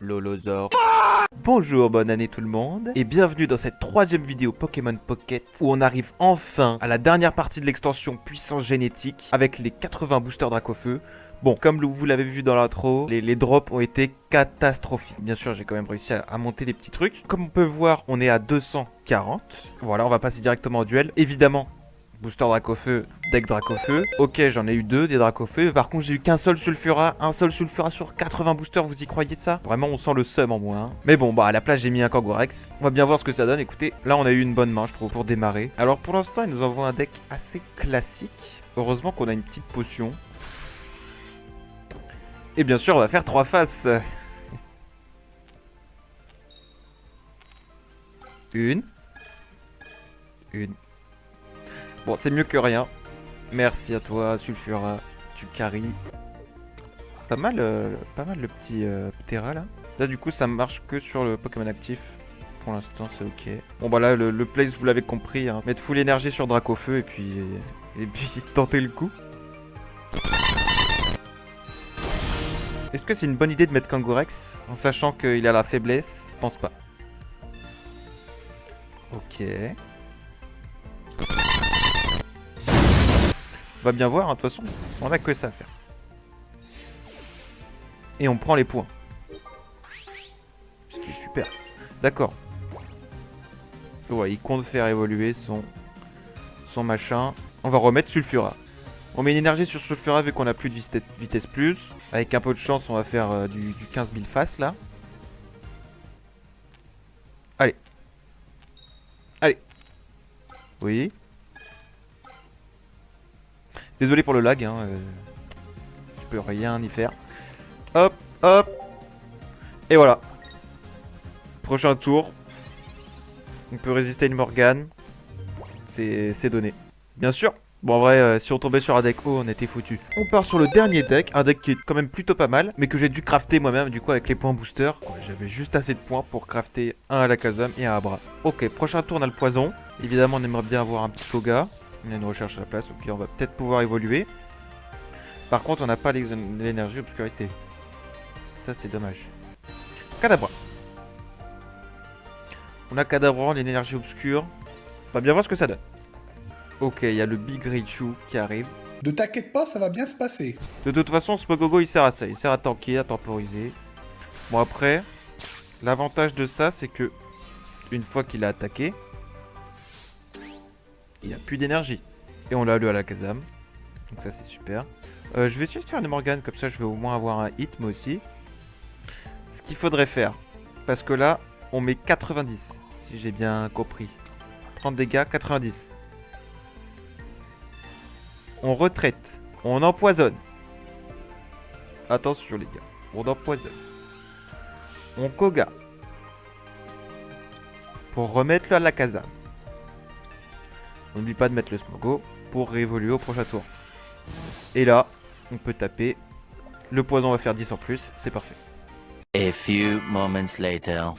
Lolosaure. Bonjour, bonne année tout le monde, et bienvenue dans cette troisième vidéo Pokémon Pocket, où on arrive enfin à la dernière partie de l'extension puissance génétique, avec les 80 boosters Dracofeu. Bon, comme vous l'avez vu dans l'intro, les drops ont été catastrophiques. Bien sûr, j'ai quand même réussi à monter des petits trucs. Comme on peut voir, on est à 240. Voilà, on va passer directement au duel. Évidemment, booster Dracofeu, deck Dracofeu. Ok, j'en ai eu 2 des Dracofeu. Par contre, j'ai eu qu'un seul Sulfura. Un seul Sulfura sur 80 boosters, vous y croyez ça? Vraiment, on sent le seum en moi. Hein. Mais bon, bah à la place, j'ai mis un Kangourex. On va bien voir ce que ça donne. Écoutez, là, on a eu une bonne main, je trouve, pour démarrer. Alors, pour l'instant, il nous envoie un deck assez classique. Heureusement qu'on a une petite potion. Et bien sûr, on va faire 3 faces. Une. Bon, c'est mieux que rien. Merci à toi, Sulfura. Tu carries. Pas mal le petit Ptera là. Là, du coup, ça marche que sur le Pokémon actif. Pour l'instant, c'est ok. Bon, bah là, le place, vous l'avez compris. Hein. Mettre full énergie sur Dracofeu et puis tenter le coup. Est-ce que c'est une bonne idée de mettre Kangourex en sachant qu'il a la faiblesse? Je pense pas. Ok. On va bien voir, hein, de toute façon, on a que ça à faire. Et on prend les points. Ce qui est super. D'accord. Ouais, il compte faire évoluer son machin. On va remettre Sulfura. On met une énergie sur Sulfura vu qu'on a plus de vitesse plus. Avec un peu de chance, on va faire du 15 000 faces là. Allez. Allez. Oui. Désolé pour le lag, hein. Je peux rien y faire. Hop, hop. Et voilà. Prochain tour. On peut résister à une Morgane. C'est donné. Bien sûr. Bon, en vrai, si on tombait sur un deck haut, on était foutu. On part sur le dernier deck, un deck qui est quand même plutôt pas mal, mais que j'ai dû crafter moi-même, du coup, avec les points booster. J'avais juste assez de points pour crafter un Alakazam et un Abra. Ok, prochain tour, on a le poison. Évidemment, on aimerait bien avoir un petit Koga. On a une recherche à la place, ok, on va peut-être pouvoir évoluer. Par contre, on n'a pas l'énergie obscurité. Ça, c'est dommage. Kadabra. On a Kadabra, l'énergie obscure. On va bien voir ce que ça donne. Ok, il y a le Big Raichu qui arrive. Ne t'inquiète pas, ça va bien se passer. De toute façon, ce Pogogo il sert à ça. Il sert à tanker, à temporiser. Bon, après, l'avantage de ça, c'est que une fois qu'il a attaqué, il n'y a plus d'énergie. Et on l'a le Alakazam. Donc, ça, c'est super. Je vais essayer de faire une Morgane, comme ça, je vais au moins avoir un hit, moi aussi. Ce qu'il faudrait faire, parce que là, on met 90, si j'ai bien compris. 30 dégâts, 90. On retraite. On empoisonne. Attention les gars. On empoisonne. On Koga. Pour remettre le Alakazam. N'oublie pas de mettre le Smogo pour réévoluer au prochain tour. Et là, on peut taper. Le poison va faire 10 en plus. C'est parfait. A few moments later.